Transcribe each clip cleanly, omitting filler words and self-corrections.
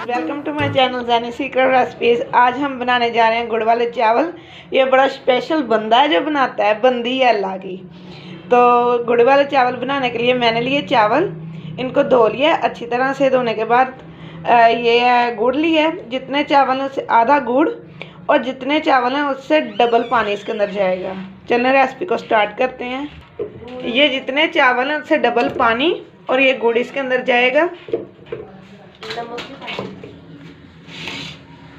Welcome to my channel Zaini secret recipes. आज हम बनाने जा रहे हैं गुड़ वाले चावल। ये बड़ा स्पेशल बंदा है जो बनाता है, बंदी है अल्लाह की। तो गुड़ वाले चावल बनाने के लिए मैंने लिए चावल, इनको धो लिया अच्छी तरह से। धोने के बाद ये गुड़ लिया, जितने चावल हैं उससे आधा गुड़ और जितने चावल हैं उससे डबल पानी इसके अंदर जाएगा। चलिए रेसिपी को स्टार्ट करते हैं। ये जितने चावल हैं उससे डबल पानी और ये गुड़ इसके अंदर जाएगा।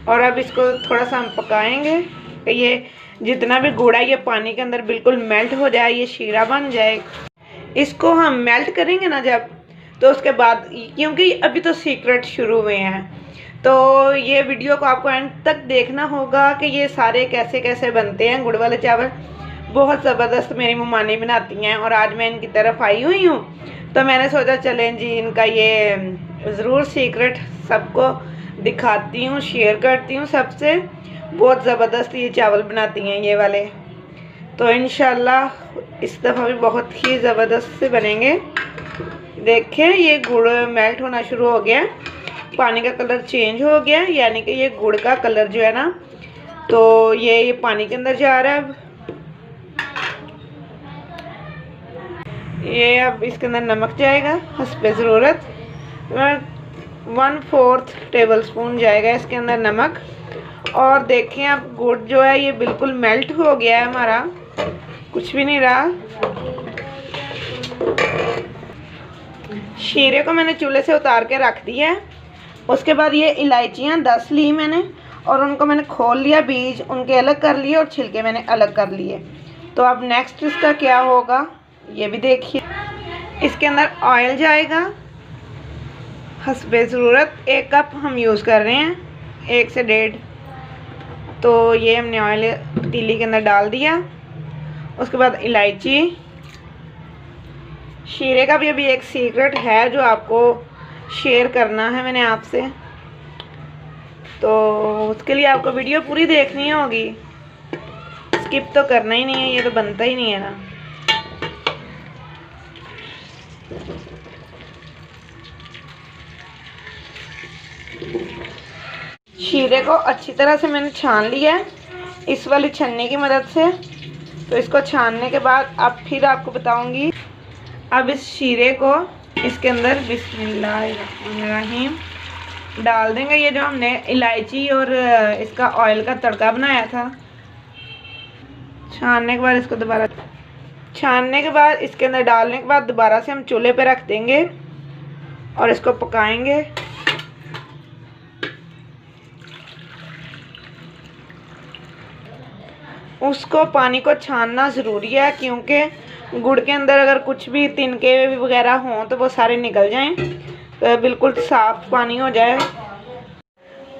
और अब इसको थोड़ा सा हम पकाएंगे कि ये जितना भी गुड़ है ये पानी के अंदर बिल्कुल मेल्ट हो जाए, ये शीरा बन जाए। इसको हम मेल्ट करेंगे ना जब, तो उसके बाद, क्योंकि अभी तो सीक्रेट शुरू हुए हैं, तो ये वीडियो को आपको एंड तक देखना होगा कि ये सारे कैसे कैसे बनते हैं। गुड़ वाले चावल बहुत ज़बरदस्त मेरी मम्मानी बनाती हैं और आज मैं इनकी तरफ आई हुई हूँ, तो मैंने सोचा चलें जी इनका ये ज़रूर सीक्रेट सबको दिखाती हूँ, शेयर करती हूँ सबसे। बहुत ज़बरदस्त ये चावल बनाती हैं ये वाले, तो इंशाल्लाह इस दफ़ा भी बहुत ही ज़बरदस्त से बनेंगे। देखें ये गुड़ मेल्ट होना शुरू हो गया, पानी का कलर चेंज हो गया, यानी कि ये गुड़ का कलर जो है ना, तो ये पानी के अंदर जा रहा है। अब ये अब इसके अंदर नमक जाएगा हस्बे ज़रूरत, 1/4 टेबल स्पून जाएगा इसके अंदर नमक। और देखें अब गुड़ जो है ये बिल्कुल मेल्ट हो गया है हमारा, कुछ भी नहीं रहा। शीरे को मैंने चूल्हे से उतार के रख दिया है। उसके बाद ये इलायचियाँ 10 ली मैंने और उनको मैंने खोल लिया, बीज उनके अलग कर लिए और छिलके मैंने अलग कर लिए। तो अब नेक्स्ट इसका क्या होगा ये भी देखिए। इसके अंदर ऑयल जाएगा हस्बे ज़रूरत, 1 कप हम यूज़ कर रहे हैं, 1 से 1.5। तो ये हमने ऑयल पतीली के अंदर डाल दिया। उसके बाद इलायची, शीरे का भी अभी एक सीक्रेट है जो आपको शेयर करना है मैंने आपसे, तो उसके लिए आपको वीडियो पूरी देखनी होगी, स्किप तो करना ही नहीं है, ये तो बनता ही नहीं है ना। शीरे को अच्छी तरह से मैंने छान लिया है इस वाली छन्नी की मदद से। तो इसको छानने के बाद अब फिर आपको बताऊंगी। अब इस शीरे को इसके अंदर बिस्मिल्लाहिर्रहमानिर्रहीम डाल देंगे। ये जो हमने इलायची और इसका ऑयल का तड़का बनाया था, छानने के बाद इसको दोबारा छानने के बाद इसके अंदर डालने के बाद दोबारा से हम चूल्हे पे रख देंगे और इसको पकाएंगे। उसको पानी को छानना ज़रूरी है, क्योंकि गुड़ के अंदर अगर कुछ भी तिनके वगैरह हों तो वो सारे निकल जाएं, तो बिल्कुल साफ़ पानी हो जाए।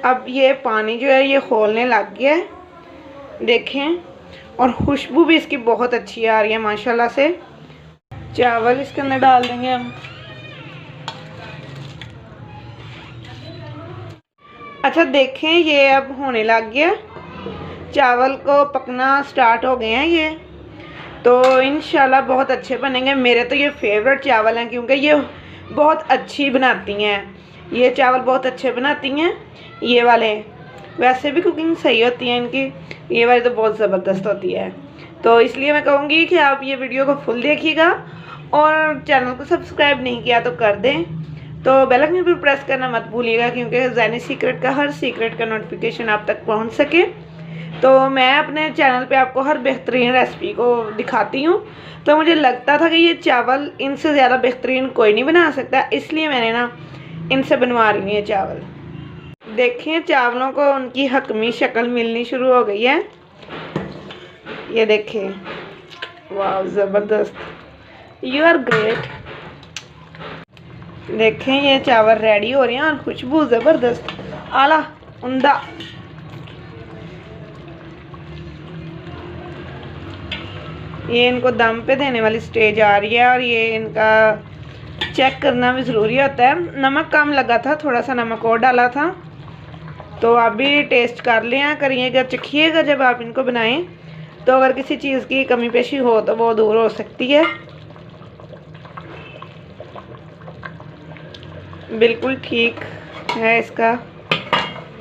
अब ये पानी जो है ये खोलने लग गया है, देखें, और खुशबू भी इसकी बहुत अच्छी आ रही है माशाल्लाह से। चावल इसके अंदर डाल देंगे हम। अच्छा देखें ये अब होने लग गया, चावल को पकना स्टार्ट हो गए हैं ये, तो इंशाल्लाह बहुत अच्छे बनेंगे। मेरे तो ये फेवरेट चावल हैं, क्योंकि ये बहुत अच्छी बनाती हैं, ये चावल बहुत अच्छे बनाती हैं ये वाले। वैसे भी कुकिंग सही होती है इनकी, ये वाली तो बहुत ज़बरदस्त होती है। तो इसलिए मैं कहूँगी कि आप ये वीडियो को फुल देखिएगा और चैनल को सब्सक्राइब नहीं किया तो कर दें, तो बेल आइकन पर प्रेस करना मत भूलिएगा, क्योंकि ज़ैनी सीक्रेट का हर सीक्रेट का नोटिफिकेशन आप तक पहुँच सके। तो मैं अपने चैनल पे आपको हर बेहतरीन रेसिपी को दिखाती हूँ, तो मुझे लगता था कि ये चावल इनसे ज़्यादा बेहतरीन कोई नहीं बना सकता, इसलिए मैंने ना इनसे बनवा रही हूँ ये चावल। देखिए चावलों को उनकी हकमी शक्ल मिलनी शुरू हो गई है, ये देखिए, वाह ज़बरदस्त, यू आर ग्रेट। देखें ये चावल रेडी हो रहे हैं और खुशबू ज़बरदस्त, आला उम्दा। ये इनको दम पे देने वाली स्टेज आ रही है और ये इनका चेक करना भी ज़रूरी होता है। नमक कम लगा था, थोड़ा सा नमक और डाला था, तो आप भी टेस्ट कर लिया करिएगा, चखिएगा जब आप इनको बनाएं, तो अगर किसी चीज़ की कमी पेशी हो तो वो दूर हो सकती है। बिल्कुल ठीक है। इसका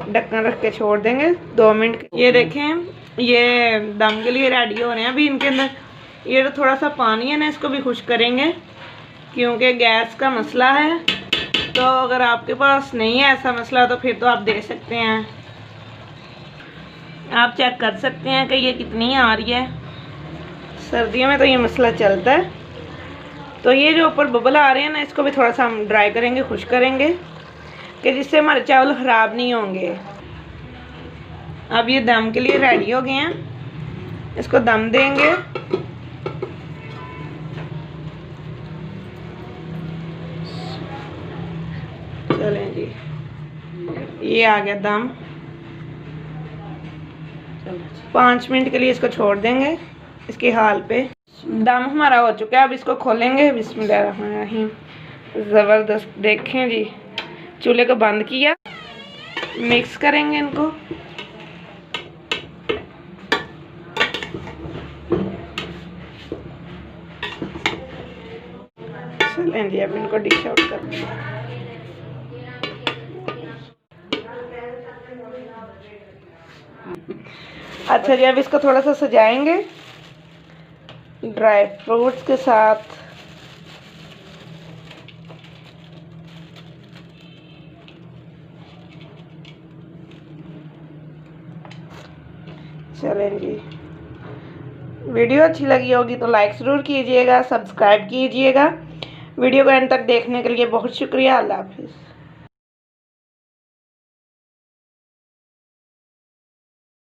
ढक्कन रख के छोड़ देंगे 2 मिनट। ये देखें, ये दम के लिए रेडी हो रहे हैं। अभी इनके अंदर ये जो थोड़ा सा पानी है ना, इसको भी खुश करेंगे क्योंकि गैस का मसला है। तो अगर आपके पास नहीं है ऐसा मसला तो फिर तो आप दे सकते हैं। आप चेक कर सकते हैं कि ये कितनी आ रही है। सर्दियों में तो ये मसला चलता है। तो ये जो ऊपर बबल आ रहे हैं ना, इसको भी थोड़ा सा हम ड्राई करेंगे, खुश करेंगे कि जिससे हमारे चावल ख़राब नहीं होंगे। अब ये दम के लिए रेडी हो गए हैं, इसको दम देंगे। चलें जी, ये आ गया दम। 5 मिनट के लिए इसको छोड़ देंगे इसके हाल पे। दम हमारा हो चुका है, अब इसको खोलेंगे। बिस्मिल्लाहिर्रहमानिर्रहीम। ज़बरदस्त, देखें जी, चूल्हे को बंद किया, मिक्स करेंगे इनको। चलें जी, अब इनको डिश आउट करते हैं। अच्छा जी, अब इसको थोड़ा सा सजाएंगे ड्राई फ्रूट्स के साथ। चलें जी, वीडियो अच्छी लगी होगी तो लाइक ज़रूर कीजिएगा, सब्सक्राइब कीजिएगा। वीडियो को एंड तक देखने के लिए बहुत शुक्रिया। अल्लाह हाफिज़।